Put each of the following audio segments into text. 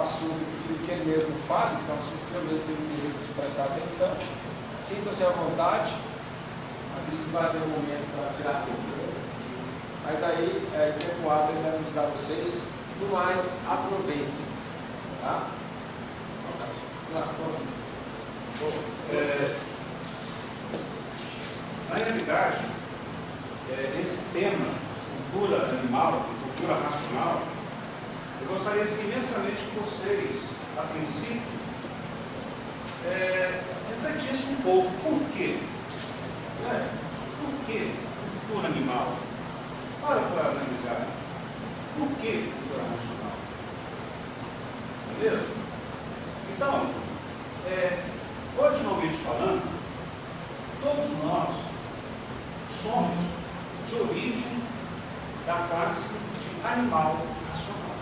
um assunto que eu prefiro que ele mesmo fale, que é um assunto que eu mesmo tenho interesse de prestar atenção. Sintam-se à vontade. Acredito que vai haver um momento para tirar tudo. Mas aí, enquanto o Abel vai avisar vocês. No mais, aproveitem. Tá? Na realidade, esse tema, cultura animal, cultura racional, eu gostaria assim, imensamente que vocês, a princípio, refletissem um pouco. Por quê? Por que cultura animal? Para analisar. Por que cultura racional? Beleza? Então, originalmente falando, todos nós somos de origem da classe de animal racional.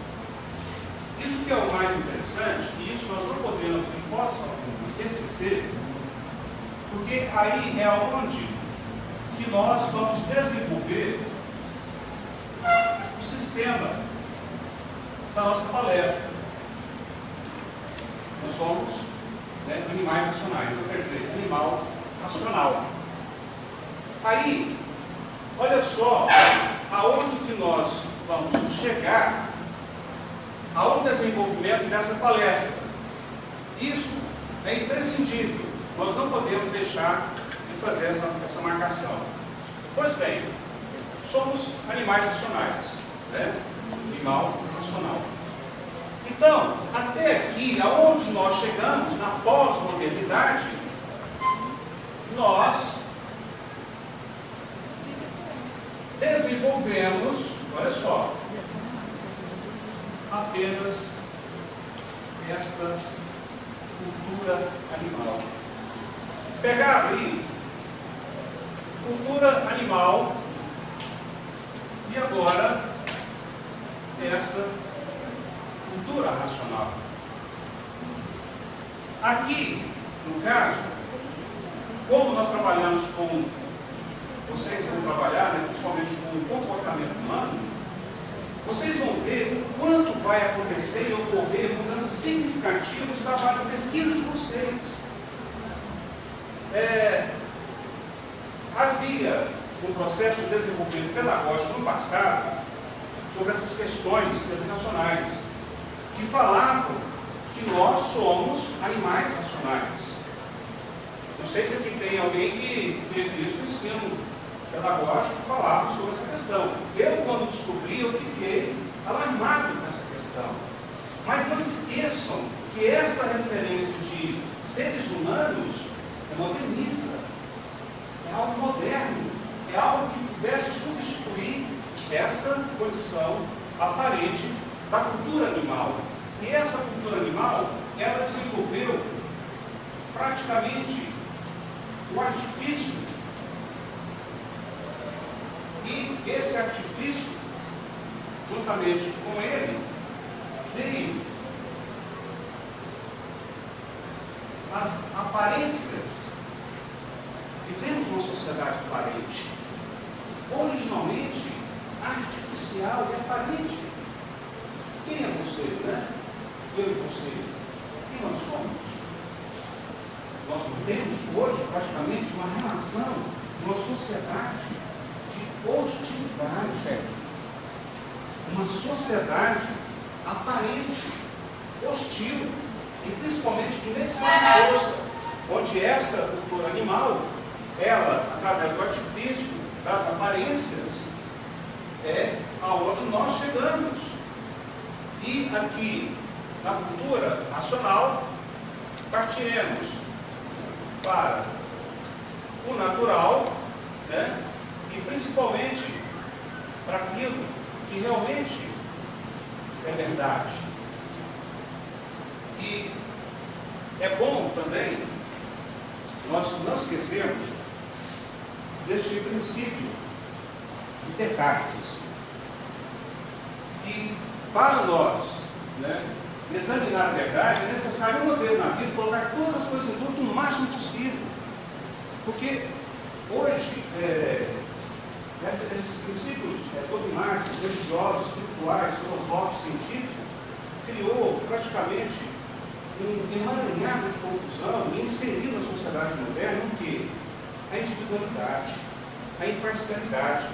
Isso que é o mais interessante, e isso nós não podemos, em hipótese alguma, esquecer, porque aí é onde que nós vamos desenvolver o sistema da nossa palestra. Nós somos animais racionais, então quer dizer, animal racional. Aí, olha só aonde que nós vamos chegar ao desenvolvimento dessa palestra. Isso é imprescindível. Nós não podemos deixar de fazer essa marcação. Pois bem, somos animais racionais, animal racional. Então, até aqui, aonde nós chegamos, na pós-modernidade, nós desenvolvemos, olha só, apenas esta cultura animal. Pegaram aí, cultura animal, e agora esta cultura racional. Aqui, no caso, como nós trabalhamos com, vocês vão trabalhar, principalmente com o comportamento humano, vocês vão ver o quanto vai acontecer e ocorrer mudanças significativas no trabalho de pesquisa de vocês. Havia um processo de desenvolvimento pedagógico no passado sobre essas questões educacionais, que falavam que nós somos animais racionais. Não sei se aqui tem alguém que teve isso no ensino pedagógico que falava sobre essa questão. Eu, quando descobri, eu fiquei alarmado com essa questão. Mas não esqueçam que esta referência de seres humanos é modernista, é algo moderno, é algo que pudesse substituir esta condição aparente da cultura animal. E essa cultura animal, ela desenvolveu praticamente o artifício. E esse artifício, juntamente com ele, veio as aparências. Vivemos uma sociedade aparente, originalmente artificial e aparente. Quem é você, Eu e você. Quem nós somos? Nós temos hoje praticamente uma relação de uma sociedade de hostilidade. Uma sociedade aparente, hostil, e principalmente de medição de força, onde essa cultura animal, ela, através do artifício, das aparências, é aonde nós chegamos. E aqui, na cultura racional, partiremos para o natural, e principalmente para aquilo que realmente é verdade. E é bom também nós não esquecermos deste princípio de Descartes, que para nós examinar a verdade é necessário uma vez na vida colocar todas as coisas em dúvida o máximo possível. Porque hoje esses princípios dogmáticos, religiosos, espirituais, filosóficos, científicos, criou praticamente praticamente um emaranhado de confusão e inserido na sociedade moderna o quê? A individualidade, a imparcialidade,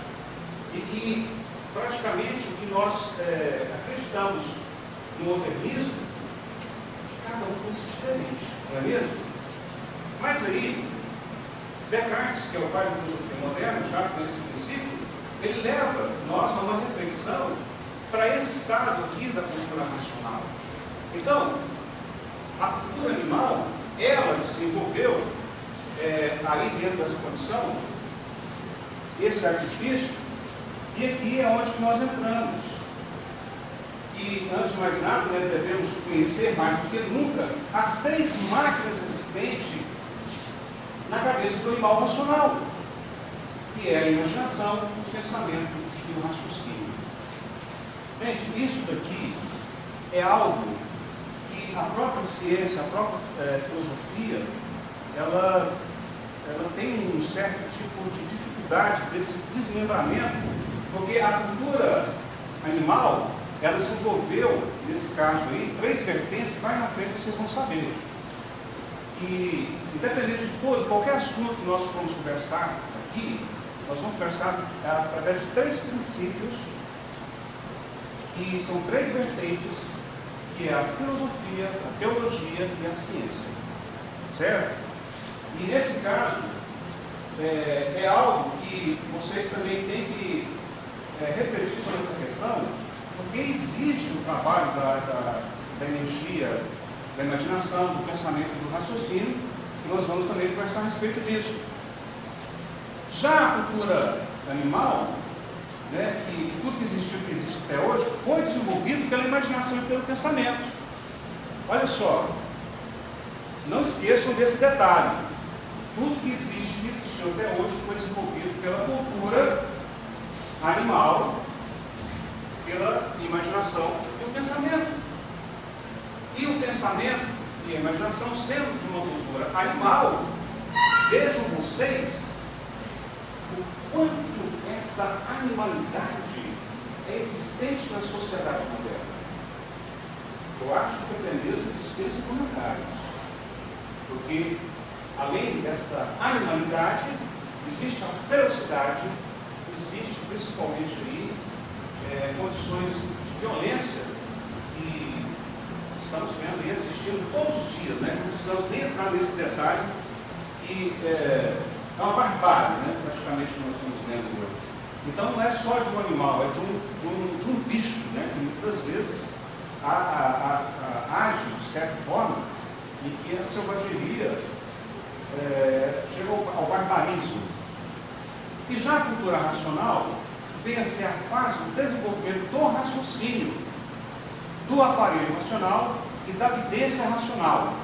e que praticamente o que nós acreditamos no modernismo, que cada um pensa diferente, não é mesmo? Mas aí, Descartes, que é o pai da filosofia moderna, já com esse princípio, ele leva nós a uma reflexão para esse estado aqui da cultura racional. Então, a cultura animal, ela desenvolveu, ali dentro dessa condição, esse artifício, e aqui é onde nós entramos. E, antes de mais nada, nós devemos conhecer mais do que nunca as três máquinas existentes na cabeça do animal racional, que é a imaginação, o pensamento e o raciocínio. Gente, isso daqui é algo que a própria ciência, a própria filosofia, ela tem um certo tipo de dificuldade desse desmembramento, porque a cultura animal, ela desenvolveu, nesse caso aí, três vertentes que mais na frente vocês vão saber. E, independente de qualquer assunto que nós formos conversar aqui, nós vamos conversar através de três princípios, que são três vertentes, que é a filosofia, a teologia e a ciência. Certo? E nesse caso, é algo que vocês também têm que refletir sobre essa questão, porque existe o trabalho da energia, da imaginação, do pensamento e do raciocínio, e nós vamos também conversar a respeito disso. Já a cultura animal, né, que tudo que existiu, que existe até hoje, foi desenvolvido pela imaginação e pelo pensamento. Olha só, não esqueçam desse detalhe. Tudo que existe, que existiu até hoje, foi desenvolvido pela cultura animal, pela imaginação e o pensamento. E o pensamento e a imaginação sendo de uma cultura animal, vejam vocês o quanto esta animalidade é existente na sociedade moderna. Eu acho que até mesmo dispensa comentários. Porque, além desta animalidade, existe a ferocidade, existe principalmente aí condições de violência que estamos vendo e assistindo todos os dias, né? Não precisamos nem entrar nesse detalhe, que é uma barbárie, né? Praticamente nós estamos vendo hoje. Então não é só de um animal, é de um bicho, né? Que muitas vezes age de certa forma em que a selvageria chega ao barbarismo. E já a cultura racional vem a ser a fase do desenvolvimento do raciocínio, do aparelho racional e da evidência racional.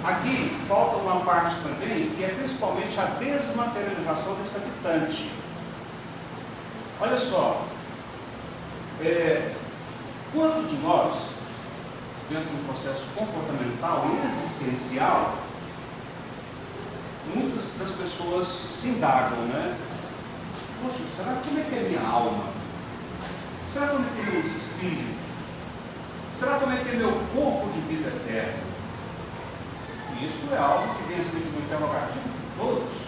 Aqui falta uma parte também, que é principalmente a desmaterialização desse habitante. Olha só, quantos de nós, dentro de um processo comportamental e existencial, muitas das pessoas se indagam, né? Poxa, será como é que é minha alma? Será como é que é meu espírito? Será como é que é meu corpo de vida eterna? E isso é algo que vem a ser de um interrogativo de todos.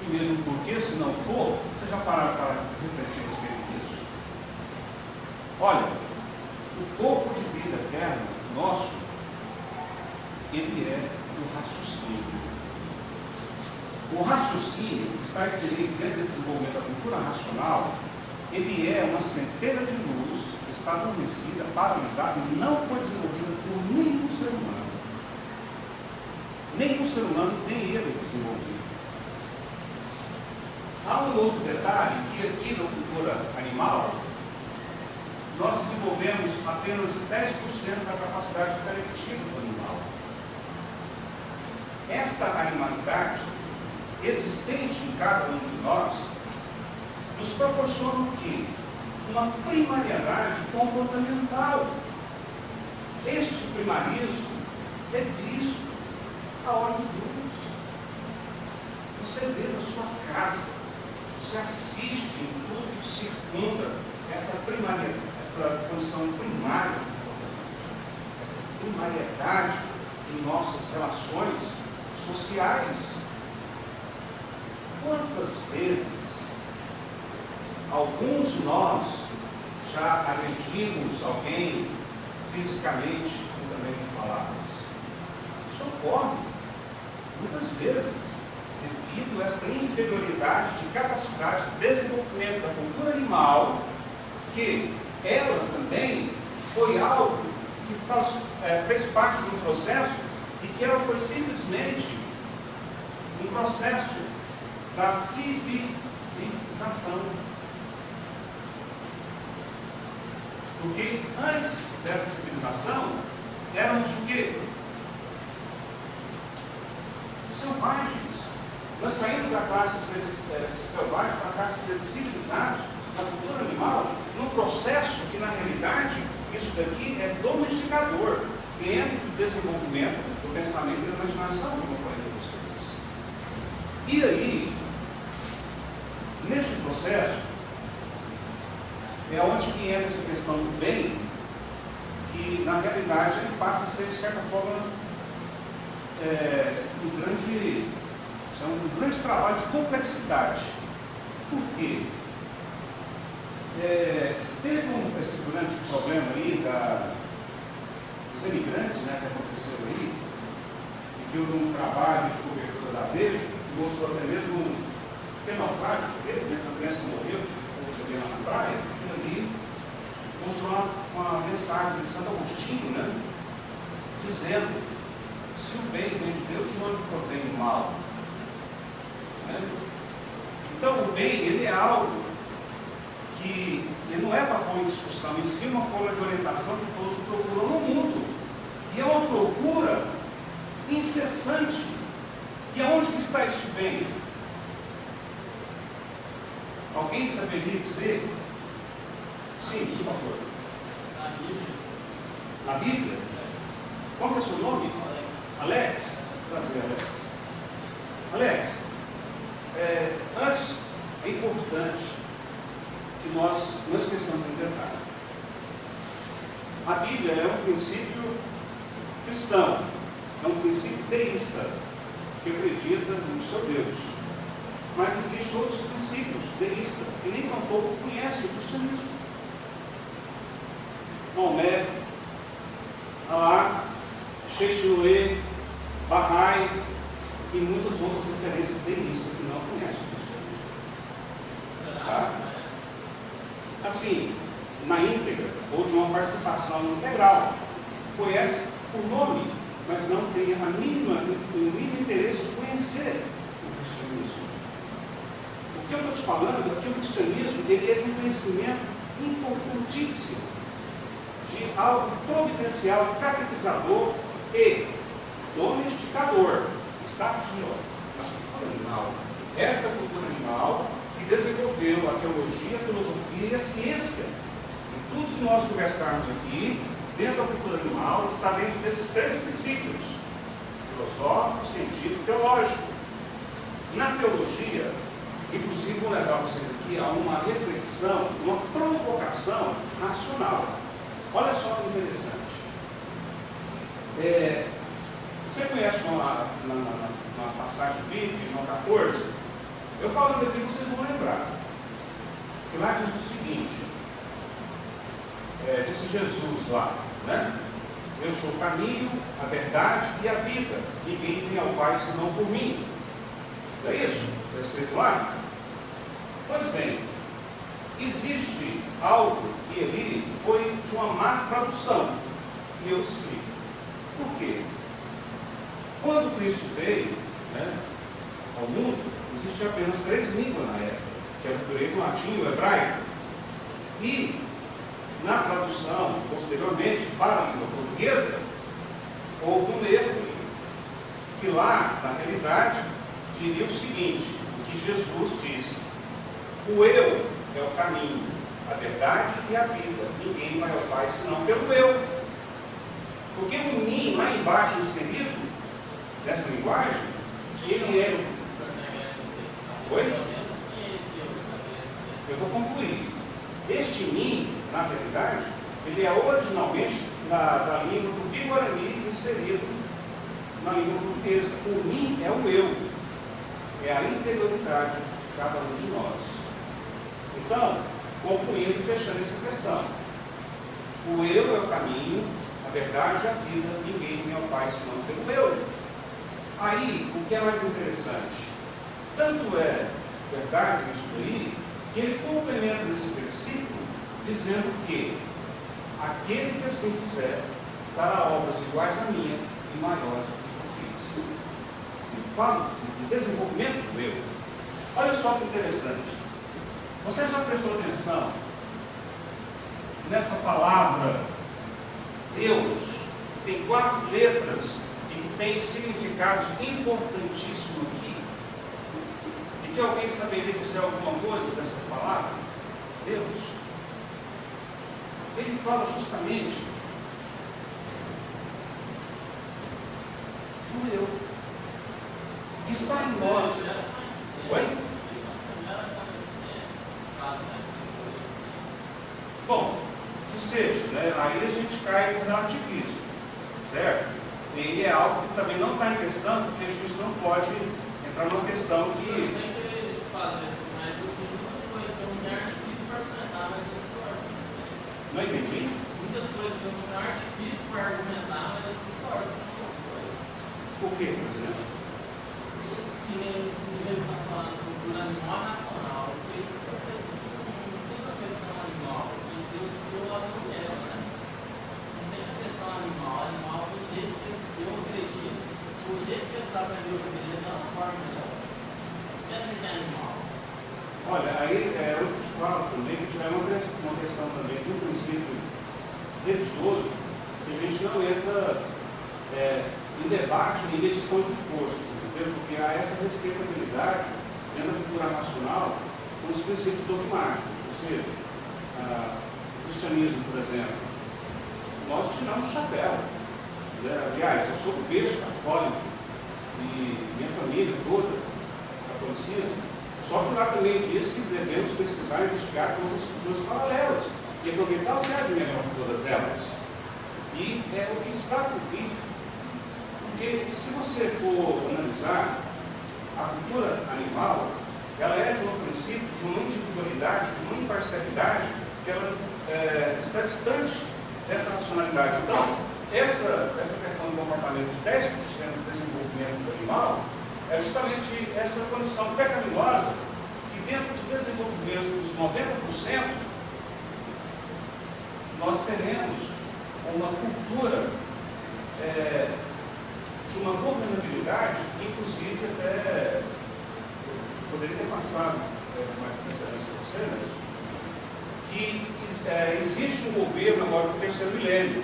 E mesmo porque, se não for, vocês já pararam para refletir a respeito disso? Olha, o corpo de vida eterna nosso, ele é o raciocínio. O raciocínio que está inserido dentro desse desenvolvimento da cultura racional, ele é uma centelha de luz que está adormecida, paralisada e não foi desenvolvida por nenhum ser humano. Nenhum ser humano tem ele desenvolvido. Há um outro detalhe, que aqui na cultura animal, nós desenvolvemos apenas 10% da capacidade intelectiva do animal. Esta animalidade existente em cada um de nós nos proporciona o quê? Uma primariedade comportamental. Este primarismo é visto a olhos nus. Você vê na sua casa, você assiste em tudo que circunda esta primariedade, esta condição primária de comportamento, esta primariedade em nossas relações sociais. Quantas vezes alguns de nós já agredimos alguém fisicamente e também com palavras? Isso ocorre muitas vezes devido a esta inferioridade de capacidade de desenvolvimento da cultura animal, que ela também foi algo que fez parte de um processo e que ela foi simplesmente um processo da civilização. Porque antes dessa civilização, éramos o quê? Selvagens. Nós saímos da classe de seres selvagens para a classe de seres civilizados, na cultura animal, num processo que, na realidade, isso daqui é domesticador dentro do desenvolvimento do pensamento e da imaginação, como eu falei para vocês. E aí, neste processo, é onde que entra essa questão do bem, que, na realidade, ele passa a ser, de certa forma, um grande trabalho de complexidade. Por quê? Teve esse grande problema aí dos imigrantes, né, que aconteceu aí, e que houve um trabalho de cobertura da Veja, que mostrou até mesmo um naufrágio dele, né, a criança morreu, ou na praia, e ali mostrou uma mensagem de Santo Agostinho, né, dizendo: se o bem vem de Deus, de onde provém o mal? Né? Então, o bem, ele é algo que ele não é para pôr em discussão, em si uma forma de orientação que todos procuram no mundo. E é uma procura incessante. E aonde que está este bem? Alguém saberia dizer? Sim, por favor. Na Bíblia? Qual é o seu nome? Alex? Prazer, Alex. Alex, antes, é importante que nós não esqueçamos um detalhe. A Bíblia é um princípio cristão, é um princípio deísta, que acredita no seu Deus. Mas existem outros princípios deístas, que nem tampouco conhecem o cristianismo. Maomé, Alá, Sheikh Noé, Bahá'í e muitas outras referências deístas que não conhecem o cristianismo. Tá? Assim, na íntegra, ou de uma participação integral, conhece por nome, mas não tem o mínimo interesse de conhecer o cristianismo. O que eu estou te falando é que o cristianismo ele é de um conhecimento importantíssimo, de algo providencial, catequizador e domesticador. Está aqui, ó, na cultura animal. Esta cultura animal que desenvolveu a teologia, a filosofia e a ciência. E tudo que nós conversarmos aqui, dentro da cultura animal, está dentro desses três princípios: filosófico, científico e teológico. Na teologia, inclusive vou levar vocês aqui a uma reflexão, uma provocação racional. Olha só que interessante. Você conhece uma passagem bíblica, João 14? Eu falando aqui, vocês vão lembrar. Que lá diz o seguinte: disse Jesus lá, né? Eu sou o caminho, a verdade e a vida. Ninguém vem ao Pai senão por mim. Não é isso? Está escrito lá? Pois bem, existe algo que ali foi de uma má tradução. E eu explico. Por quê? Quando Cristo veio, né, ao mundo, existiam apenas 3 línguas na época, que era o grego, o latim e o hebraico. E na tradução, posteriormente, para a língua portuguesa, houve um erro, que lá, na realidade, diria o seguinte: o que Jesus disse: o eu é o caminho, a verdade e a vida. Ninguém vai ao Pai senão pelo eu. Porque o mim, lá embaixo inserido, nessa linguagem, ele é. Oi? Eu vou concluir. Este mim, na realidade, ele é originalmente da língua do Tupi-Guarani. inserido na língua portuguesa. O mim é o eu, é a interioridade de cada um de nós. Então, concluindo e fechando essa questão, o eu é o caminho, a verdade é a vida, ninguém vem ao Pai senão pelo eu. Aí, o que é mais interessante, tanto é verdade isso aí, que ele complementa esse versículo dizendo que aquele que assim fizer fará obras iguais à minha e maiores do que eu fiz. Ele fala de desenvolvimento do eu. Olha só que interessante. Você já prestou atenção nessa palavra Deus? Tem 4 letras e que tem significados importantíssimos aqui. E que alguém saberia dizer alguma coisa dessa palavra? Deus. Ele fala justamente do eu, que está em nós. Oi? Bom, que seja, né? Aí a gente cai no relativismo, certo? E é algo que também não está em questão, porque a gente não pode entrar numa questão que... Eu sempre eles fazem assim, mas eu tenho muitas coisas que eu não tenho artifício para argumentar, mas eu discordo. Não entendi? Muitas coisas que eu não tenho artifício para argumentar, mas eu discordo dessas coisas. Por quê, por exemplo? Que nem o jeito que está falando do cultura animal nacional, porque você não tem uma questão animal, e Deus criou a mulher, né? Não tem a questão animal do jeito que eu acredito, o jeito que eles aprenderam a viver, não é uma forma melhor. Se é animal. Olha, aí eu te falo também que tiver uma questão também de um princípio religioso, que a gente não entra em debate, em medição de forças, entendeu? Porque há essa respeitabilidade dentro da cultura nacional com os princípios dogmáticos. Ou seja, o cristianismo, por exemplo, nós tiramos o chapéu. Aliás, eu sou bispo católico e minha família toda catolicismo. Só que lá também diz que devemos pesquisar e investigar todas as culturas paralelas e aproveitar o que há de melhor de todas elas. E é o que está por vir. Porque se você for analisar a cultura animal, ela é de um princípio, de uma individualidade, de uma imparcialidade, que ela está distante dessa racionalidade. Então, essa questão do comportamento de 10% do desenvolvimento do animal é justamente essa condição pecaminosa que dentro do desenvolvimento dos 90% nós teremos uma cultura de uma governabilidade, inclusive até poderia ter passado mais preferência a você, né? Que existe um governo agora do terceiro milênio.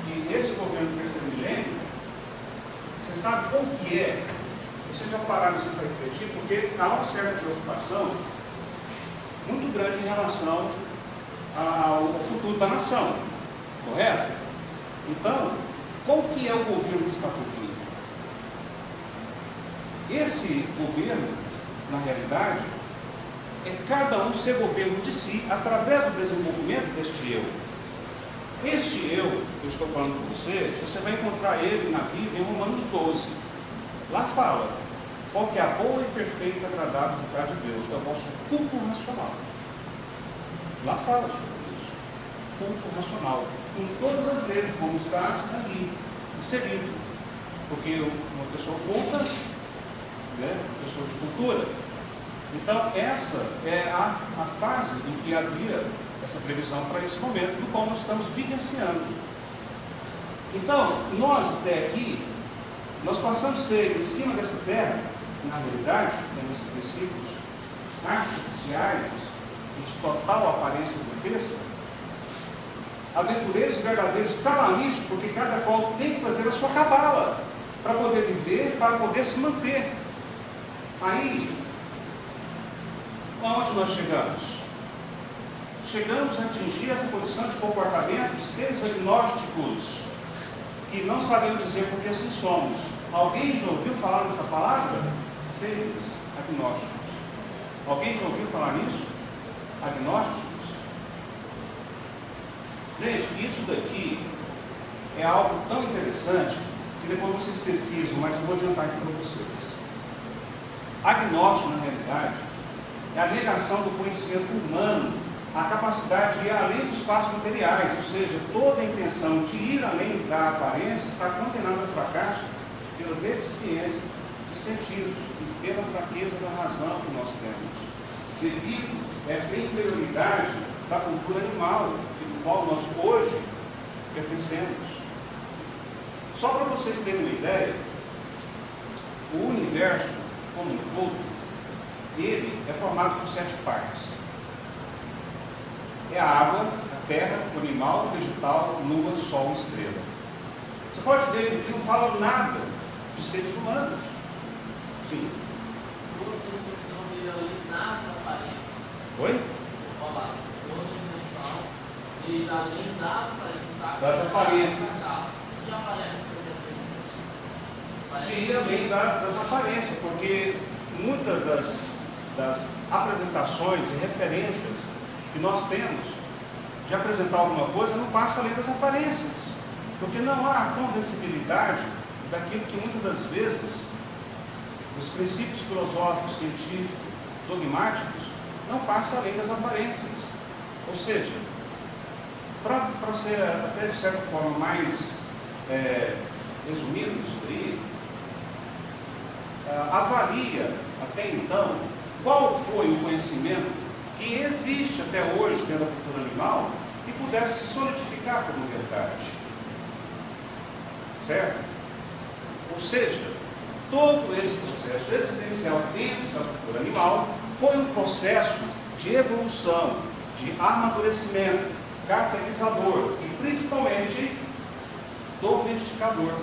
E esse governo do terceiro milênio, você sabe qual que é? Vocês já pararam assim para refletir, porque há uma certa preocupação muito grande em relação ao futuro da nação, correto? Então, qual que é o governo que está por vir? Esse governo, na realidade, é cada um ser governo de si, através do desenvolvimento deste eu. Este eu, que eu estou falando com você vai encontrar ele na Bíblia em Romanos 12. Lá fala, qual que é a boa e perfeita e agradável vontade de Deus, é o vosso culto racional. Lá fala sobre isso, culto racional, com todas as letras, como está ali, inserido. Porque uma pessoa culta, né, uma pessoa de cultura. Então, essa é a fase em que havia essa previsão para esse momento, no qual nós estamos vivenciando. Então, nós até aqui, nós passamos a ser em cima dessa terra, na realidade, nesses princípios artificiais, de total aparência grotesca, aventureiros e verdadeiros cabalistas, porque cada qual tem que fazer a sua cabala para poder viver, para poder se manter. Aí, aonde nós chegamos? Chegamos a atingir essa condição de comportamento de seres agnósticos, e não sabemos dizer porque assim somos. Alguém já ouviu falar nessa palavra? Seres agnósticos. Alguém já ouviu falar nisso? Agnósticos? Gente, isso daqui é algo tão interessante que depois vocês pesquisam, mas eu vou adiantar aqui para vocês. Agnóstico, na realidade, é a negação do conhecimento humano, a capacidade de ir além dos fatos materiais, ou seja, toda a intenção de ir além da aparência está condenada ao fracasso pela deficiência de sentidos e pela fraqueza da razão que nós temos, devido a essa inferioridade da cultura animal, do qual nós hoje pertencemos. Só para vocês terem uma ideia, o universo como um todo, ele é formado por 7 partes. É a água, a terra, o animal, o vegetal, lua, sol e estrela. Você pode ver que ele não fala nada de seres humanos. Sim. Oi? Das aparências. De ir além das aparências, porque muitas das apresentações e referências que nós temos de apresentar alguma coisa não passa além das aparências, porque não há a convencibilidade daquilo que muitas das vezes os princípios filosóficos, científicos, dogmáticos não passa além das aparências. Ou seja, para ser até de certa forma mais resumido isso aí, avalia até então qual foi o conhecimento que existe até hoje dentro da cultura animal que pudesse se solidificar como verdade. Certo? Ou seja, todo esse processo existencial dentro da cultura animal foi um processo de evolução, de amadurecimento, caracterizador e principalmente domesticador.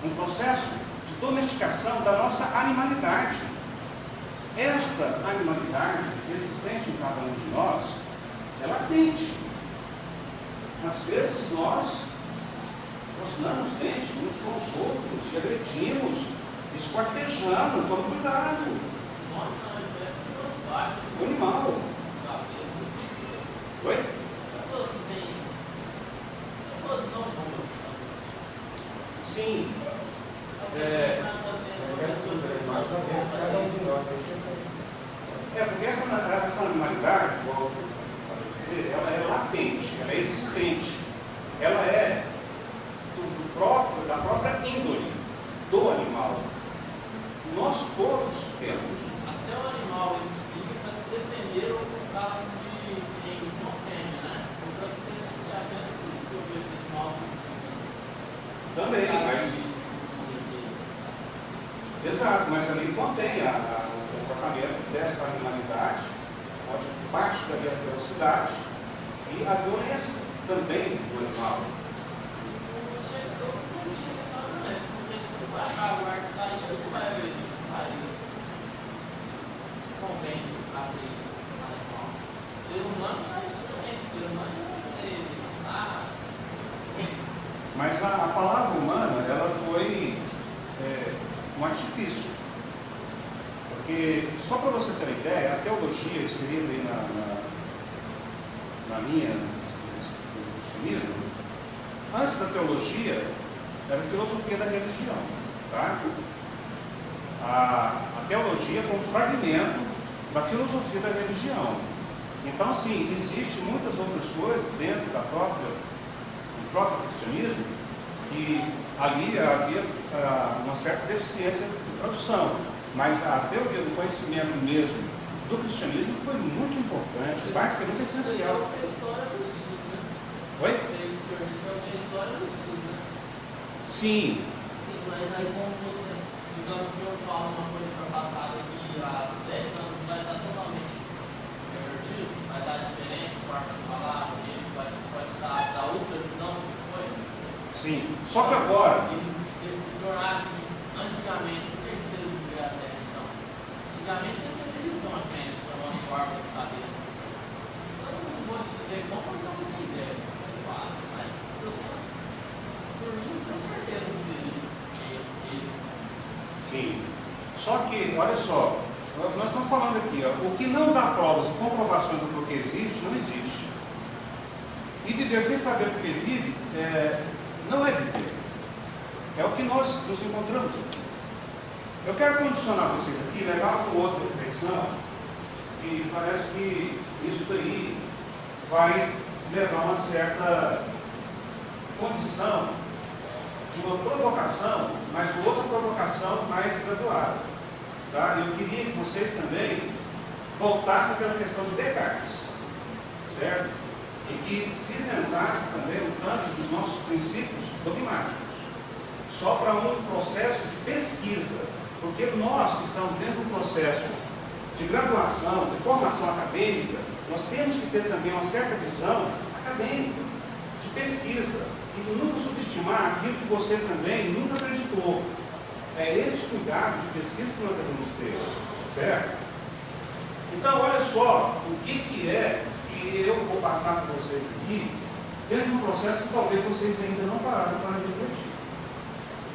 Um processo de domesticação da nossa animalidade. Esta animalidade existente em cada um de nós é latente. Às vezes nós rosnamos dentes uns com os outros, e agredimos, esquartejando, tome cuidado. O animal. Oi? Sim. Porque essa animalidade, ela é latente, ela é existente, ela é da própria índole do animal. Nós todos temos. Até o animal ele vive para se defender ou por causa de infâmia, né? Para se defender apenas por isso que eu vejo esse animal. Também, mas. Exato, mas ali contém o comportamento dessa animalidade, onde parte da ferocidade e a violência também do animal. Não chega só a violência, porque se vai acabar o ar que sair, não vai agredir, vai. Convém abrir o animal. Ser humano já é diferente, ser humano é Mas a palavra humana, ela foi um artifício. Porque, só para você ter uma ideia, a teologia inserida aí na linha do cristianismo, antes da teologia, era a filosofia da religião. Tá? A teologia foi um fragmento da filosofia da religião. Então, assim, existem muitas outras coisas dentro do próprio cristianismo, que ali havia uma certa deficiência de tradução, mas a teoria do conhecimento mesmo do cristianismo foi muito importante, praticamente essencial. Oi? Sim. Mas aí como você, digamos que eu falo uma coisa para passada que há 10 anos vai estar totalmente invertido, vai estar diferente, forma de falar, o jeito pode estar da outra visão do que foi. Sim, só que agora. O senhor acha que antigamente, por que você não vivia a terra então? Antigamente você teria uma crença, uma forma de saber. Eu não vou te dizer como, porque eu não tenho ideia, mas eu tenho, por mim, tenho certeza que sim. Só que, olha só, nós estamos falando aqui, ó, o que não dá provas e comprovações do que existe, não existe. E viver sem saber o que vive nos encontramos aqui. Eu quero condicionar vocês aqui, levar para outra reflexão, e parece que isso daí vai levar uma certa condição de uma provocação, mas de outra provocação mais graduada. Tá? Eu queria que vocês também voltassem pela questão de Descartes, certo? E que se isentassem também um tanto dos nossos princípios dogmáticos, só para um processo de pesquisa, porque nós que estamos dentro do processo de graduação, de formação acadêmica, nós temos que ter também uma certa visão acadêmica, de pesquisa, e nunca subestimar aquilo que você também nunca acreditou. É esse cuidado de pesquisa que nós devemos ter, certo? Então, olha só o que é que eu vou passar para vocês aqui, dentro de um processo que talvez vocês ainda não pararam para refletir.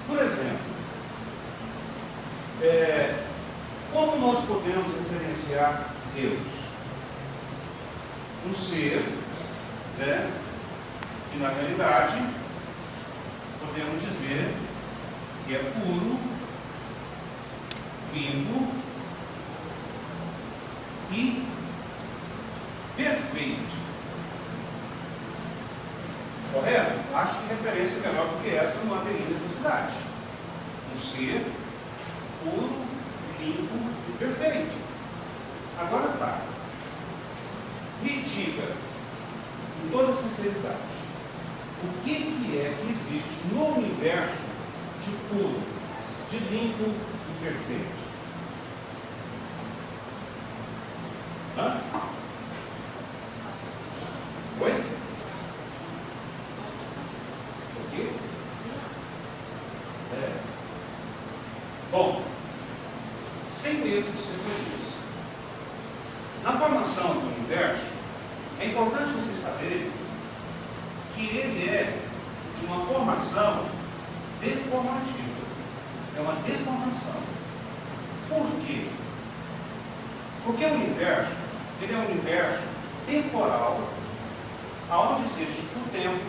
Por exemplo, como nós podemos referenciar Deus? Um ser, né, que na realidade podemos dizer que é puro, limpo e perfeito. Correto? Acho que referência melhor do que essa não haveria necessidade. Um ser puro, limpo e perfeito. Agora tá. Me diga, com toda sinceridade, o que é que existe no universo de puro, de limpo e perfeito? Hã? Oi? O quê? Bom, sem medo de ser feliz. Na formação do universo, é importante vocês saberem que ele é de uma formação deformativa. É uma deformação. Por quê? Porque o universo, ele é um universo temporal, aonde existe o tempo,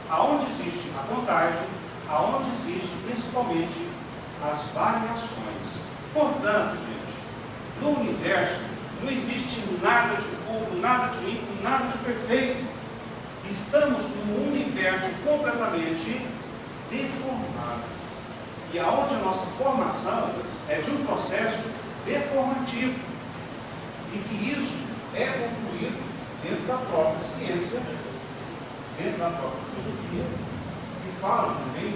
aonde existe a contagem, aonde existe principalmente as variações. Portanto, gente, no universo não existe nada de puro, nada de limpo, nada de perfeito. Estamos num universo completamente deformado. E aonde a nossa formação é de um processo deformativo. E que isso é concluído dentro da própria ciência, dentro da própria filosofia, que fala também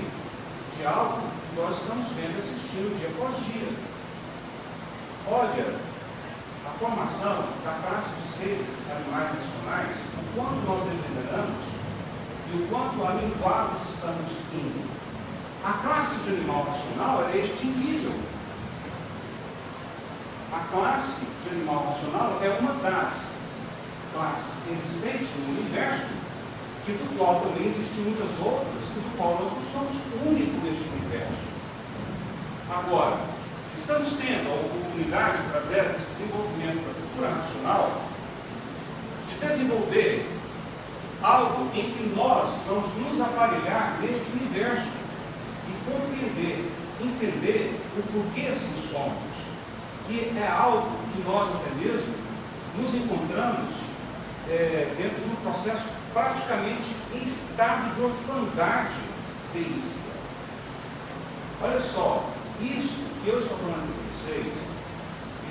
de algo que nós estamos vendo, assistindo dia após dia. Olha, a formação da classe de seres animais nacionais, o quanto nós degeneramos e o quanto alinguados estamos indo. A classe de animal racional é extinguível. A classe de animal racional é uma das classes existentes no universo, que do qual também existem muitas outras, e do qual nós não somos únicos neste universo. Agora, estamos tendo a oportunidade, através desse desenvolvimento da cultura racional, de desenvolver algo em que nós vamos nos aparelhar neste universo e compreender, entender o porquê assim somos, que é algo que nós até mesmo nos encontramos dentro de um processo praticamente em estado de orfandade deísta. Olha só, isso que eu estou falando com vocês,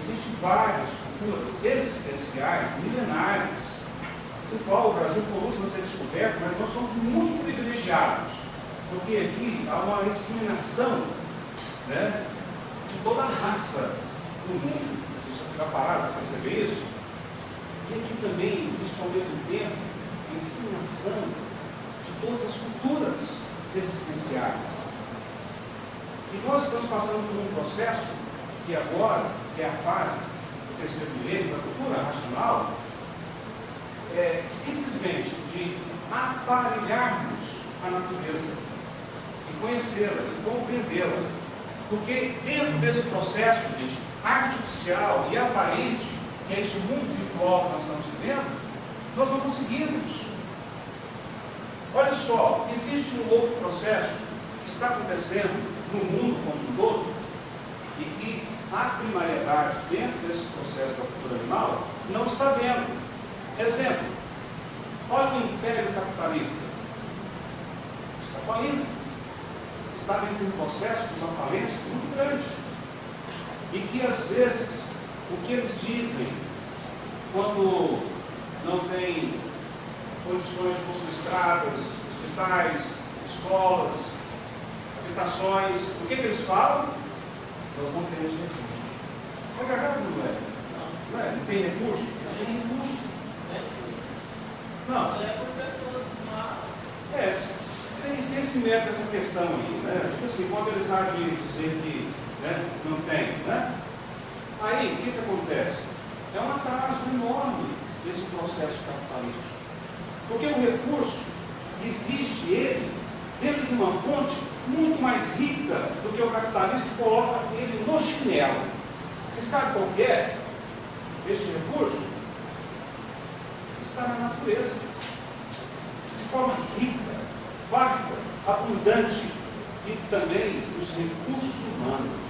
existem várias culturas existenciais, milenares, do qual o Brasil foi o último a ser descoberto, mas nós somos muito privilegiados, porque aqui há uma disseminação, né, de toda a raça do mundo. Vocês já pararam para perceber isso? E aqui também existe ao mesmo tempo a disseminação de todas as culturas existenciais. E nós estamos passando por um processo que agora, que é a fase do terceiro milênio da cultura racional, é simplesmente de aparelharmos a natureza e conhecê-la e compreendê-la. Porque dentro desse processo artificial e aparente, que é este mundo virtual que nós estamos vivendo, nós não conseguimos. Olha só, existe um outro processo que está acontecendo no mundo como um todo e que a primariedade dentro desse processo da cultura animal não está vendo. Exemplo, olha o império capitalista. Está falindo. Está dentro de um processo de uma falência muito grande. E que às vezes o que eles dizem quando não tem condições de construir estradas, hospitais, escolas, habitações, o que eles falam? Nós não temos recursos. É verdade, não é? Não é? Não tem recurso? Não tem recurso. Não. Isso é por pessoas más. Sem esse mérito dessa questão aí, né? Tipo assim, quando eles agem dizer que, né, não tem, né? Aí, o que acontece? É um atraso enorme desse processo capitalístico. Porque o recurso existe ele dentro de uma fonte muito mais rica do que o capitalista que coloca ele no chinelo. Você sabe qual que é este recurso? Está na natureza. De forma rica, farta, abundante, e também os recursos humanos.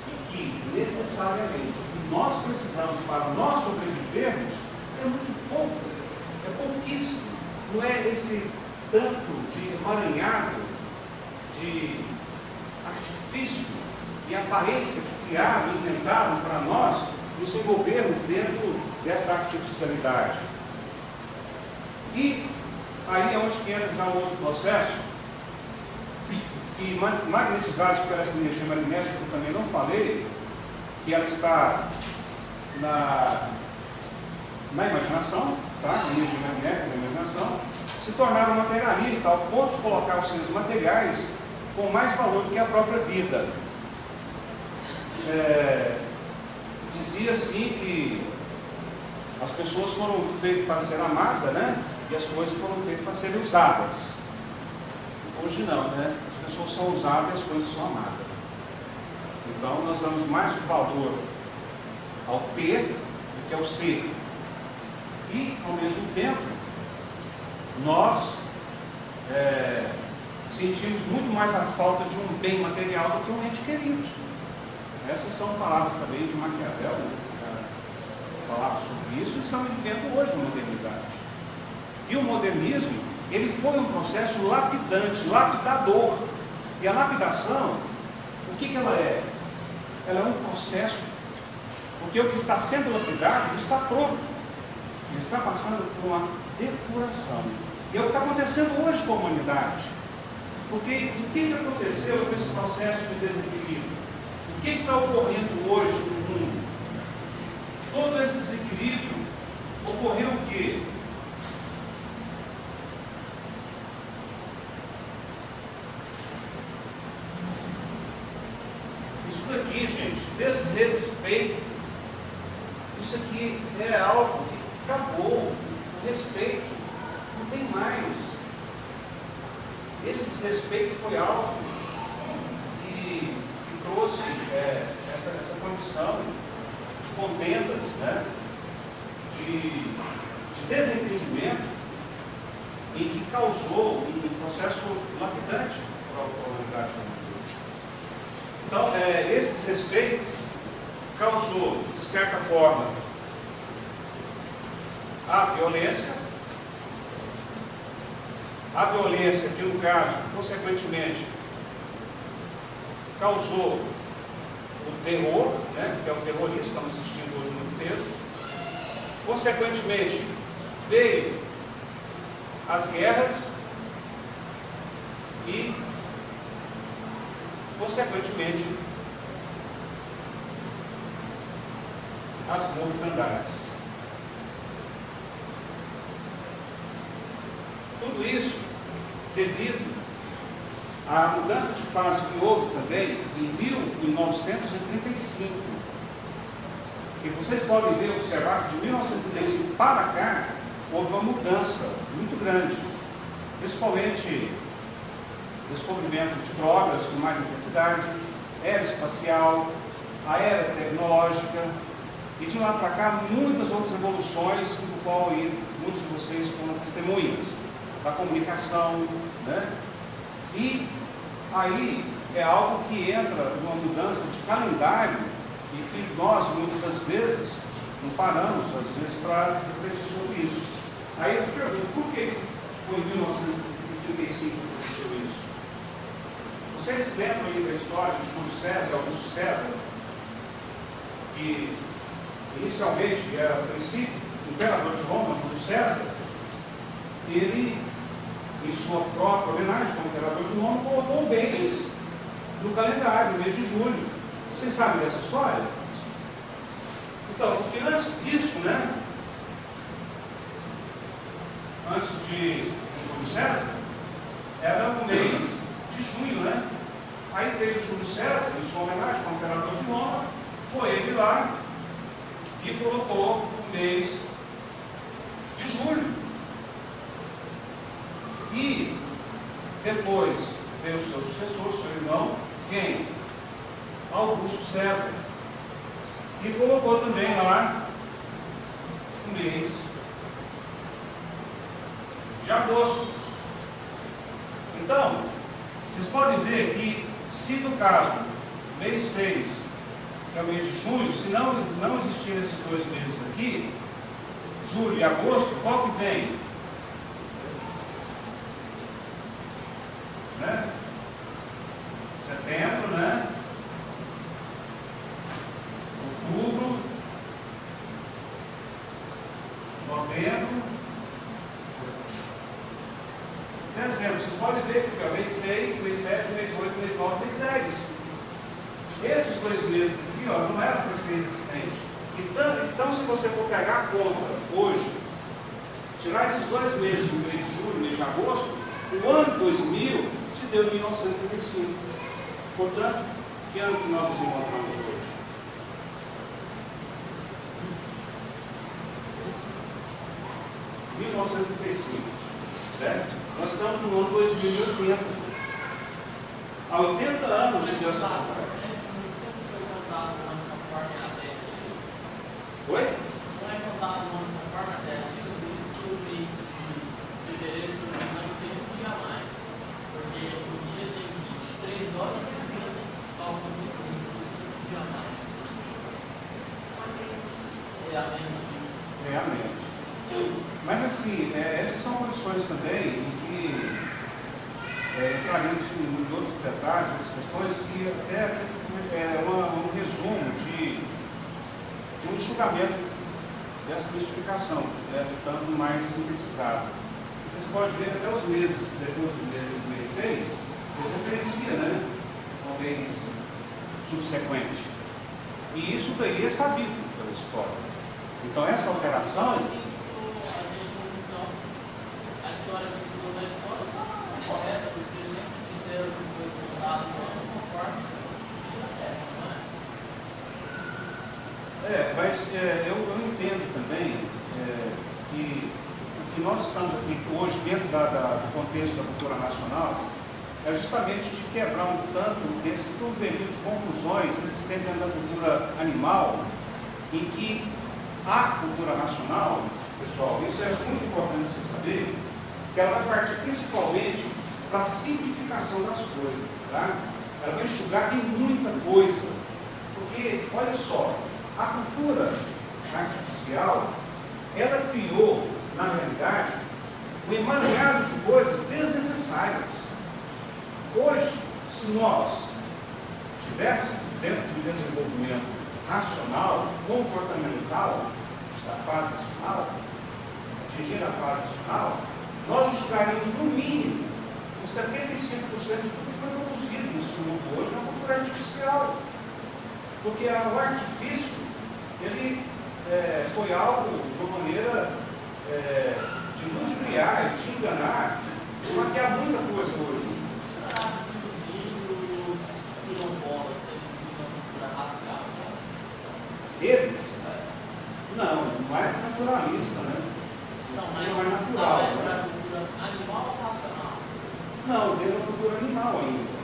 E que necessariamente o que nós precisamos para nós sobrevivermos é muito pouco, é pouquíssimo. Não é esse tanto de emaranhado, de artifício e aparência que criaram, inventaram para nós nos envolvermos dentro dessa artificialidade. E aí é onde entra já um outro processo, que magnetizados por essa energia magnética, que eu também não falei, que ela está na imaginação, tá? A energia magnética na imaginação, se tornaram materialistas ao ponto de colocar os seres materiais com mais valor do que a própria vida. Dizia assim que as pessoas foram feitas para ser amadas, né? E as coisas foram feitas para serem usadas. Hoje não, né? As pessoas são usadas e as coisas são amadas. Então nós damos mais valor ao ter do que ao ser. E, ao mesmo tempo, nós sentimos muito mais a falta de um bem material do que um ente querido. Essas são palavras também de Maquiavel, né? Palavras sobre isso, e estamos vivendo hoje na modernidade. E o modernismo, ele foi um processo lapidante, lapidador. E a lapidação, o que ela é? Ela é um processo, porque o que está sendo lapidado está pronto. Ele está passando por uma depuração. E é o que está acontecendo hoje com a humanidade. Porque o que aconteceu com esse processo de desequilíbrio? O que está ocorrendo hoje no mundo? Todo esse desequilíbrio ocorreu o quê? Isso daqui, gente, desrespeito. Isso aqui é algo que acabou. O respeito não tem mais. Esse desrespeito foi algo que trouxe essa condição de contendas, né? de desentendimento, e que causou um processo lapidante para a humanidade. Então, esse desrespeito causou, de certa forma, a violência, que no caso, consequentemente, causou o terror, né, que é o terrorismo que estamos assistindo hoje no mundo inteiro. Consequentemente, veio as guerras e, consequentemente, as mortandades. Tudo isso devido à mudança de fase que houve também em 1935. Que vocês podem ver, observar que de 1935 para cá houve uma mudança muito grande, principalmente descobrimento de drogas com mais intensidade, aeroespacial, a era tecnológica, e de lá para cá muitas outras revoluções, do qual aí muitos de vocês foram testemunhas, da comunicação, né? E aí é algo que entra numa mudança de calendário e que nós, muitas das vezes, não paramos, às vezes, para refletir sobre isso. Aí eu te pergunto, por que foi em 1935 que aconteceu isso? Vocês lembram aí da história de Júlio César, Augusto César, que inicialmente era, a princípio, o imperador de Roma, Júlio César, ele, em sua própria homenagem como imperador de Roma, colocou um mês no calendário, no mês de julho. Vocês sabem dessa história? Então, porque antes disso, né? Antes de Júlio César, era o mês de junho, né? Aí veio Júlio César, em sua homenagem como imperador de Roma, foi ele lá e colocou o mês de julho. E depois veio o seu sucessor, seu irmão, quem? Augusto César. E colocou também lá o mês de agosto. Então, vocês podem ver que, se no caso, mês 6, que é o mês de junho, se não existirem esses 2 meses aqui, julho e agosto, qual que vem? Né? Setembro, né? Outubro, novembro, dezembro. Vocês podem ver que é o mês 6, mês 7, mês 8, mês 9, mês 10. Esses 2 meses aqui, ó, não eram para ser existentes. Então, se você for pegar a conta hoje, tirar esses 2 meses do mês de julho, mês de agosto, o ano 2000 se deu em 1935. Portanto, que ano que nós nos encontramos hoje? Em 1935, certo? Nós estamos no ano 2080. Há 80 anos se deu essa conta. Oi? Não é contado o ano conforme a terra, por isso que o mês de fevereiro, se não me engano, tem um dia a mais. Porque o dia tem 23 horas e 50 alguns segundos, por isso tem um dia a mais. É a menos disso. É a menos. Mas assim, essas são condições também em que entraremos em outros detalhes, outras questões, que até é um resumo de um enxugamento dessa mistificação, estando mais sintetizado. Você pode ver até os meses, depois do mês 6, ele referencia, né, ao mês subsequente. E isso daí é sabido pela história. Então essa alteração... A história que ensinou na escola está correta, porque sempre disseram que foi contado no ano conforme a terra, não é? Mas eu entendo também que o que nós estamos aqui hoje, dentro do contexto da cultura nacional, é justamente de quebrar um tanto desse período de confusões existente dentro da cultura animal, em que a cultura nacional, pessoal, isso é muito importante você saber, que ela vai partir principalmente para a simplificação das coisas, tá? Ela vai enxugar em muita coisa, porque, olha só, a cultura artificial, ela criou, na realidade, um emaranhado de coisas desnecessárias. Hoje, se nós estivéssemos dentro de um desenvolvimento racional, comportamental, da fase racional, atingir a fase racional, nós enxugaríamos no mínimo os 75% de tudo que foi produzido nesse mundo hoje na cultura artificial. Porque o artifício, ele foi algo de uma maneira de ludibriar, de enganar, de maquiar muita coisa hoje. Eles? Não, mais naturalista, né? Não, mas não é natural. Não, é cultura animal ou racional? Não, dentro da cultura animal ainda.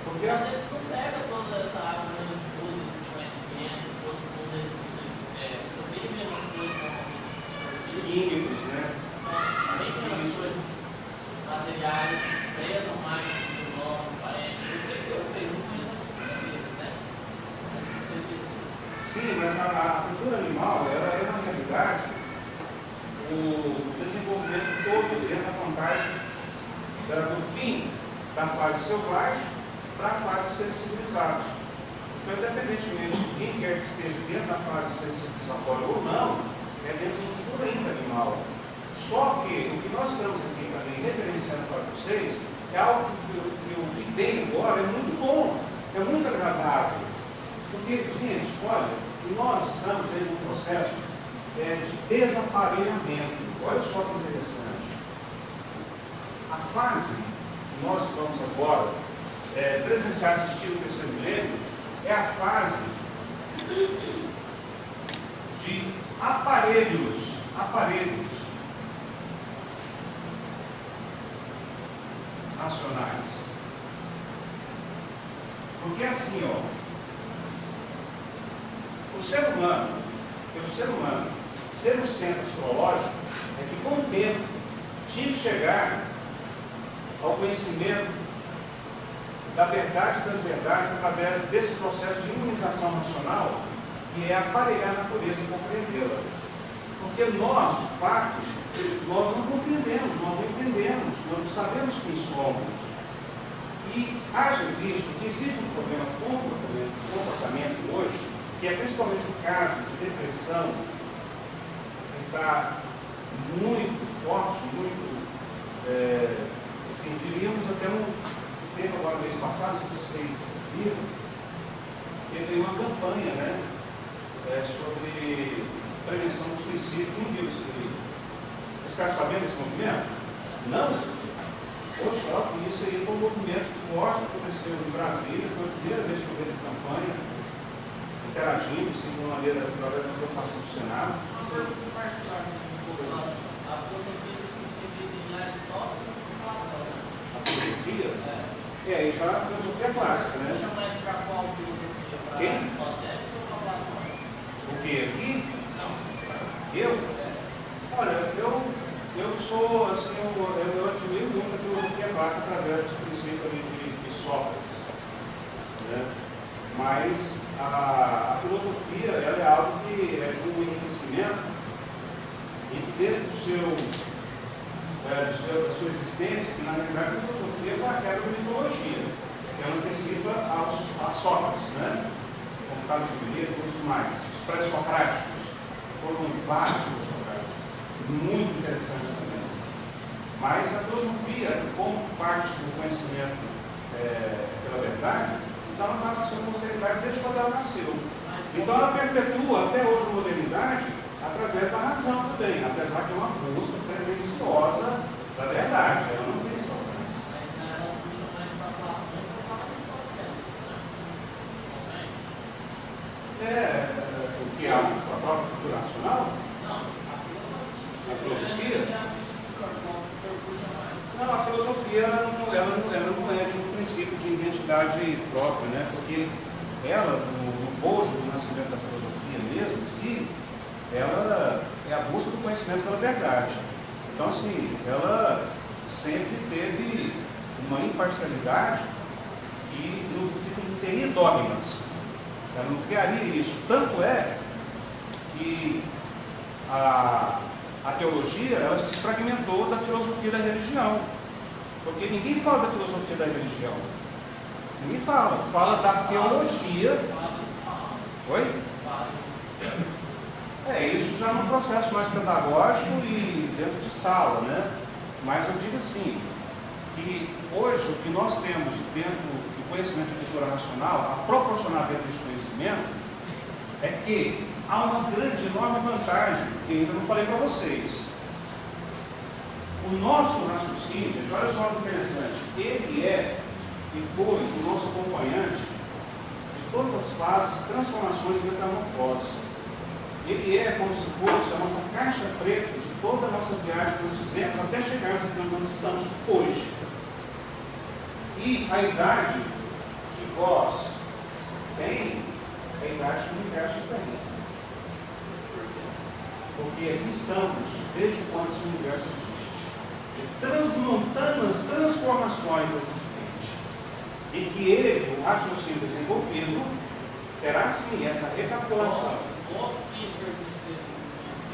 Porque Mas eles não pegam toda essa árvore de todo esse conhecimento, todo esse. Só bem menos coisas normalmente. químicos, né? Bem menos coisas materiais, pesam mais. novos parentes. Eu pergunto isso algumas vezes, né? Mas você disse. Sim, mas a cultura animal, ela é, na realidade, o desenvolvimento todo dentro da contagem do fim da fase selvagem para a fase de seres civilizados. Então, independentemente de quem quer que esteja dentro da fase de seres civilizatório ou não, é dentro da cultura intra-animal. Só que o que nós estamos aqui também referenciando para vocês é algo que vem agora, é muito bom, é muito agradável. Porque, gente, olha, nós estamos aí num processo de desaparelhamento. Olha só que interessante. A fase que nós vamos agora presenciar, assistir o terceiro milênio, é a fase de aparelhos racionais. Porque assim, ó, o ser humano, ser um centro astrológico, é que com o tempo tinha que chegar ao conhecimento da verdade das verdades através desse processo de imunização racional, que é aparelhar a natureza e compreendê-la. Porque nós, de fato, nós não compreendemos, nós não entendemos, nós não sabemos quem somos. E haja visto que existe um problema de comportamento hoje, que é principalmente o caso de depressão, que está muito forte, muito, assim, diríamos até um tempo agora, mês passado, se vocês viram, teve uma campanha, né, sobre prevenção do suicídio. Quem viu isso aí? Vocês ficaram sabendo desse movimento? Não? Poxa, isso aí foi um movimento forte que aconteceu no Brasil, foi a primeira vez que eu vejo a campanha, interagindo, assim, de uma maneira através da preocupação do Senado. A filosofia se inscreve em Aristóteles e Platão, né? A filosofia? Aí já a filosofia clássica, né? Deixa mais para qual filosofia? Para Aristotélica ou para Platão? O que? Aqui? Não. Eu? Olha, eu sou, assim, eu admiro muito a filosofia clássica através dos princípios de Sócrates, né? Mas a filosofia, ela é algo que é de um enriquecimento e desde da sua existência, que na verdade a filosofia foi a quebra da mitologia, que ela antecipa a Sócrates, né? Como Carlos de Mileto e outros mais. Os pré-socráticos foram vários pré-socráticos, muito interessantes também. Mas a filosofia, como parte do conhecimento pela verdade, então ela passa a ser posteridade desde quando ela nasceu. Então ela perpetua até hoje a modernidade através da razão também, apesar de uma busca pretensiosa da verdade. Ela não tem só Mas ela puxa mais para Platão do que para Aristóteles. o que é a própria cultura racional? Não, A filosofia? Não, a filosofia ela não é de um princípio de identidade própria, né? Porque ela, no bojo do nascimento da filosofia mesmo, em si, ela é a busca do conhecimento pela verdade. Então, assim, ela sempre teve uma imparcialidade e não teria dogmas. Ela não criaria isso. Tanto é que a teologia, ela se fragmentou da filosofia da religião. Porque ninguém fala da filosofia da religião. Ninguém fala. Fala da teologia. Oi? Isso já é um processo mais pedagógico e dentro de sala, né? Mas eu digo assim, que hoje o que nós temos dentro do conhecimento de cultura racional, a proporcionar dentro desse conhecimento, é que há uma grande, enorme vantagem, que ainda não falei para vocês. O nosso raciocínio, olha só que interessante, ele é e foi o nosso acompanhante de todas as fases, transformações e metamorfoses. Ele é como se fosse a nossa caixa preta de toda a nossa viagem que nós fizemos até chegarmos aqui onde nós estamos hoje. E a idade que vós tem é a idade que o universo tem. Porque aqui estamos desde quando esse universo existe, transmontando as transformações existentes. e que ele, o raciocínio desenvolvido, terá sim essa recapitulação. Os que Jesus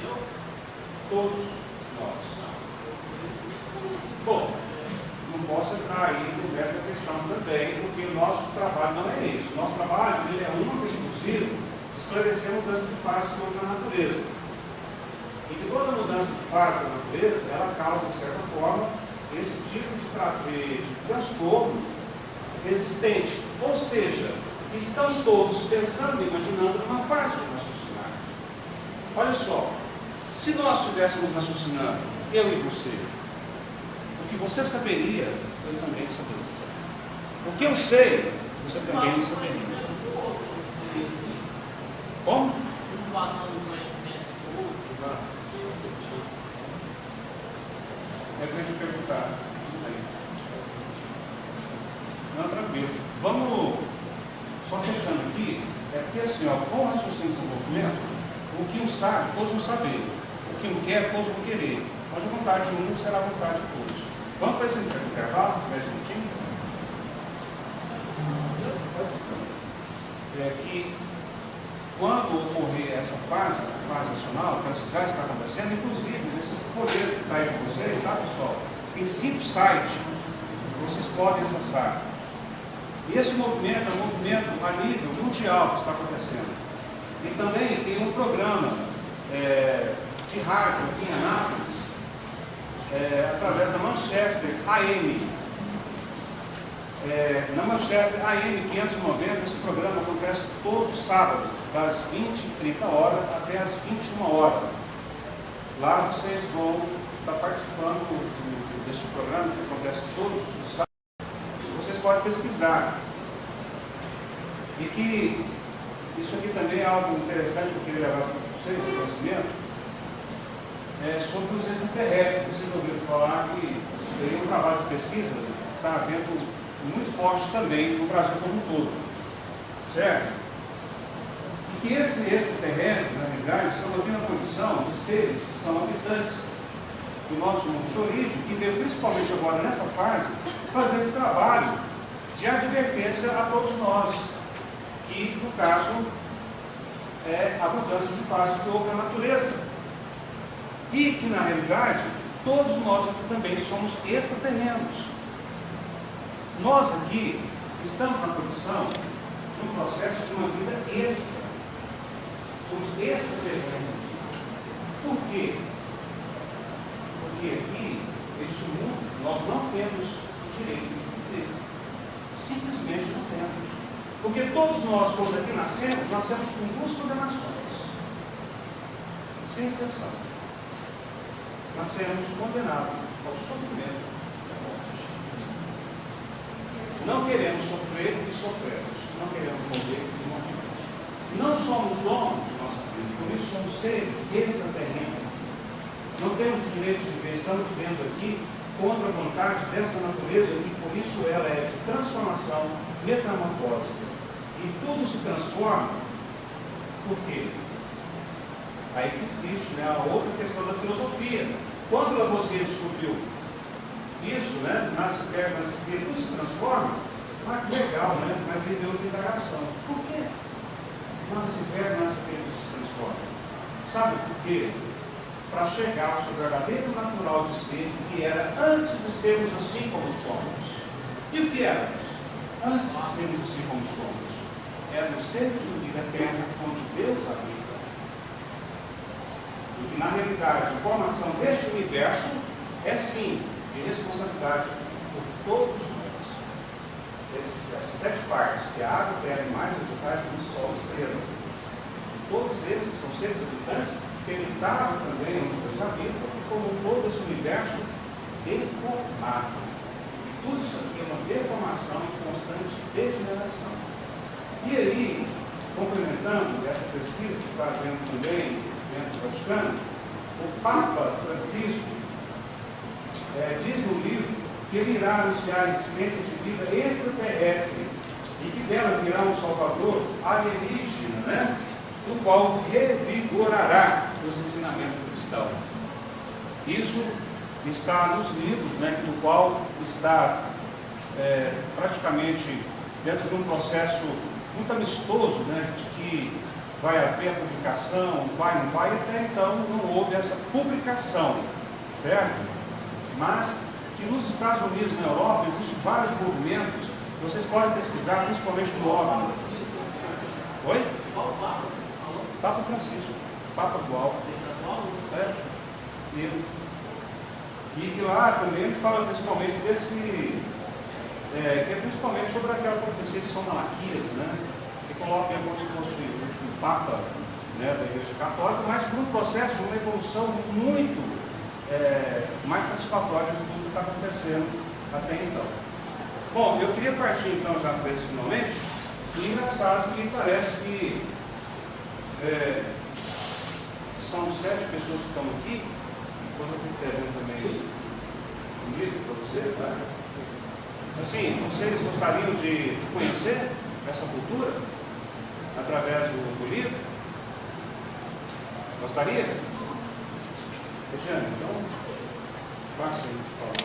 deu, Todos nós. Bom, não posso entrar aí no mérito da questão também, porque o nosso trabalho não é esse. O nosso trabalho ele é único e exclusivo, esclarecer a mudança de fase que houve na natureza. E que toda mudança de fase da natureza, ela causa, de certa forma, esse tipo de transtorno existente. Ou seja, estão todos pensando e imaginando numa fase de raciocinar. Olha só, se nós estivéssemos raciocinando, eu e você, o que você saberia, eu também saberia. O que eu sei, você também saberia. Como? Passando o conhecimento do outro, Eu queria te perguntar. Não, tranquilo. Vamos, só fechando aqui, é porque assim, ó, com o raciocínio de desenvolvimento, o que um sabe, todos vão saber. O que um quer, todos vão querer. Mas a vontade de um será a vontade de todos. Vamos para esse intervalo, 10 minutinhos? É que quando ocorrer essa fase, a fase racional, que já está acontecendo, inclusive, esse poder que está aí com vocês, tá, pessoal? Tem 5 sites que vocês podem acessar. E esse movimento é um movimento a nível mundial que está acontecendo. E também tem um programa de rádio aqui em Anápolis, através da Manchester AM. Na Manchester AM 590, esse programa acontece todos os sábados, das 20h30 até as 21h. Lá vocês vão estar participando deste programa que acontece todos os sábados. Vocês podem pesquisar. E que isso aqui também é algo interessante que eu queria levar para vocês, o conhecimento, sobre os extraterrestres. Vocês ouviram falar que isso aí é um trabalho de pesquisa que está havendo muito forte também no Brasil como um todo. Certo? E que esses extraterrestres, na realidade, estão aqui na condição de seres que são habitantes do nosso mundo de origem, que veio principalmente agora nessa fase fazer esse trabalho de advertência a todos nós, que no caso é a mudança de fase que houve na natureza. E que na realidade todos nós aqui também somos extraterrenos. Nós aqui estamos na condição de um processo de uma vida extra. Somos extraterrenos. Por quê? Porque aqui, neste mundo, nós não temos o direito de viver. Simplesmente não temos. Porque todos nós, quando aqui nascemos com 2 condenações. Sem exceção. Nascemos condenados ao sofrimento da morte. Não queremos sofrer e sofremos. Não queremos morrer e morremos. Não somos donos de nossa vida. Por isso somos seres extraterrenos. Não temos o direito de viver. Estamos vivendo aqui contra a vontade dessa natureza e por isso ela é de transformação, metamorfose. E tudo se transforma. Por quê? Aí que existe, né, a outra questão da filosofia. Quando você descobriu isso, né, nasce, perde, nasce, tudo se transforma, mas que legal, né? Mas ele deu indagação. Por quê? Nasce, perde, nasce, tudo se transforma. Sabe por quê? Para chegar ao seu verdadeiro natural de ser, que era antes de sermos assim como somos. E o que éramos? Antes de sermos assim como somos. Éramos seres de vida eterna, onde Deus habita. E que, na realidade, a formação deste universo é, sim, de responsabilidade por todos nós. Essas 7 partes, que é a água, terra e mais, resultados do sol e estrela. Todos esses são seres habitantes que habitaram também onde Deus habita, porque como todo esse universo deformado. E tudo isso aqui é uma deformação em constante degeneração. E aí, complementando essa pesquisa que está havendo também dentro do Vaticano, o Papa Francisco diz no livro que ele irá anunciar a existência de vida extraterrestre e que dela virá um salvador alienígena, né? O qual revigorará os ensinamentos cristãos. Isso está nos livros, né, no qual está praticamente dentro de um processo muito amistoso, né, de que vai haver a publicação, vai, não vai, até então não houve essa publicação, certo? Mas que nos Estados Unidos e na Europa existem vários movimentos, vocês podem pesquisar, principalmente no órgão. Oi? Papa Francisco, Papa atual. E que lá também ele fala principalmente desse, que é principalmente sobre aquela profecia de São Malaquias, né? Que coloca como se fosse o último Papa, né, da Igreja Católica, mas por um processo de uma evolução muito mais satisfatória de tudo que está acontecendo até então. Bom, eu queria partir então já para esse finalmente, e engraçado que parece que são 7 pessoas que estão aqui, depois eu fico devendo também um livro para você, tá? Assim, vocês gostariam de conhecer essa cultura através do livro? Gostaria? Regiane, então, faça aí, por favor.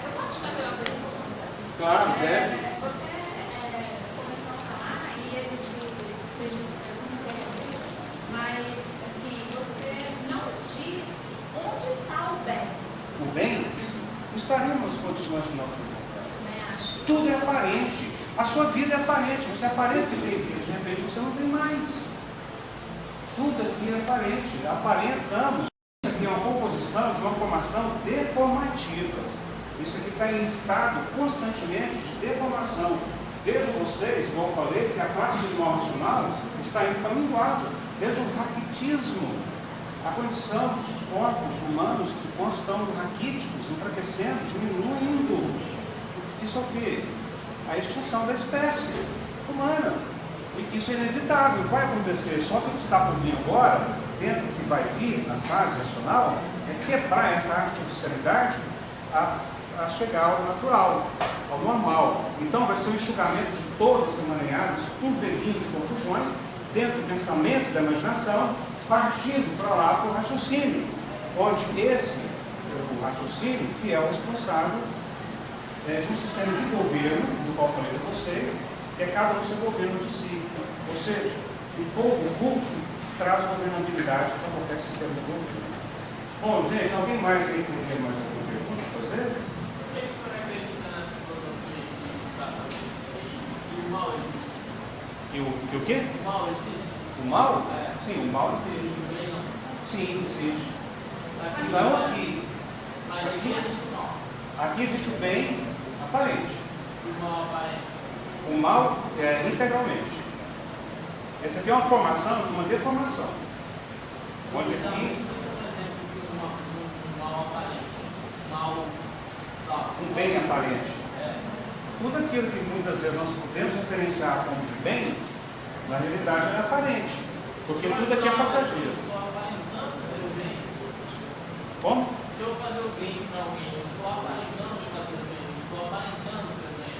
Eu posso te fazer uma pergunta? Claro, deve. Você começou a falar e a gente fez uma pergunta, mas assim, você não disse onde está o bem. O bem? Estaríamos continuando na Né? Tudo é aparente. A sua vida é aparente. Você aparenta que tem vida, de repente você não tem mais. Tudo aqui é aparente. Aparentamos. Isso aqui é uma composição de uma formação deformativa. Isso aqui está em estado constantemente de deformação. Vejam vocês, como eu falei, que a classe animal racional está indo para o minguado. Vejam o raquitismo. A condição dos corpos humanos que estão raquíticos, enfraquecendo, diminuindo. Isso aqui, a extinção da espécie humana. E que isso é inevitável, vai acontecer. Só que o que está por vir agora, dentro do que vai vir na fase racional, é quebrar essa artificialidade a chegar ao natural, ao normal. Então vai ser um enxugamento de todas as emaranhadas, um velhinho de confusões, dentro do pensamento, da imaginação, partindo para lá para o raciocínio, onde o raciocínio, que é o responsável de um sistema de governo, do qual falei para vocês, que é cada um ser governo de si. Ou seja, o povo culto traz governabilidade para qualquer sistema de governo. Bom, gente, alguém mais aí que tem mais alguma pergunta para fazer? Por que o senhor acredita nessa filosofia de Satanás e o mal existe? E o quê? O mal existe? O mal? É. Sim, o mal existe. O bem não. Sim, existe. Não aqui. Mas aqui existe o mal. Aqui existe o bem aparente. O mal aparente. O mal é integralmente. Essa aqui é uma formação de uma deformação. Onde Então, aqui isso representa um mal aparente. Mal. um bem aparente. É. Tudo aquilo que muitas vezes nós podemos referenciar como de bem, na realidade é aparente. Porque tudo aqui é passageiro. Estou aparentando ser o bem. Como? Se eu fazer o bem para alguém, eu estou aparentando fazer o bem. Estou aparentando ser o bem.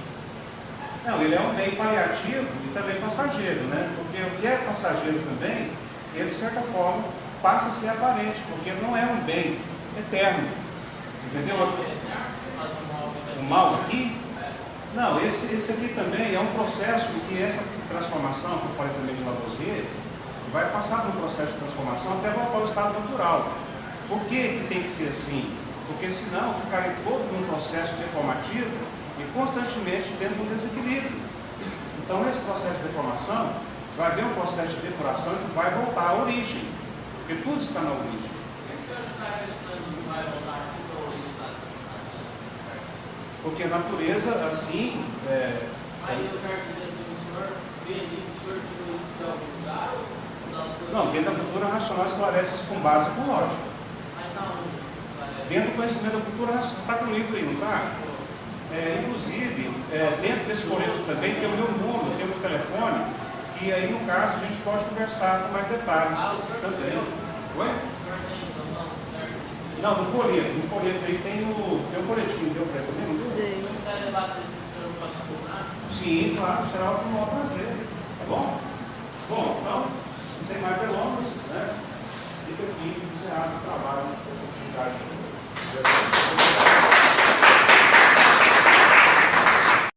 Não, ele é um bem paliativo e também passageiro, né? Porque o que é passageiro também, ele de certa forma passa a ser aparente, porque não é um bem eterno. Entendeu? O mal aqui? Não, esse aqui também é um processo que essa transformação, que eu falei também de Lavoisier, vai passar por um processo de transformação até voltar ao estado natural. Por que tem que ser assim? Porque senão ficaria todo num processo deformativo e constantemente dentro de um desequilíbrio. Então esse processo de deformação vai haver um processo de depuração que vai voltar à origem, porque tudo está na origem. Por que o senhor está acreditando que vai voltar aqui para a origem da Porque a natureza, assim... Aí eu quero dizer assim, o senhor vê isso, o senhor tirou isso de algum lugar? Não, dentro da cultura racional esclarece isso com base com lógica. Mas aonde isso parece? Dentro do conhecimento da cultura racional, está com o livro aí, não está? Inclusive, dentro desse folheto também tem o meu número, tem o meu telefone, e aí no caso a gente pode conversar com mais detalhes também. Oi? O senhor tem noção certa disso? Não, no folheto aí tem o folhetinho, deu para ele também? O senhor não quer debater se o senhor pode cobrar? Sim, claro, será o maior prazer, tá bom? Bom, então, sem mais delongas, né? Fica aqui encerrado o trabalho da oportunidade.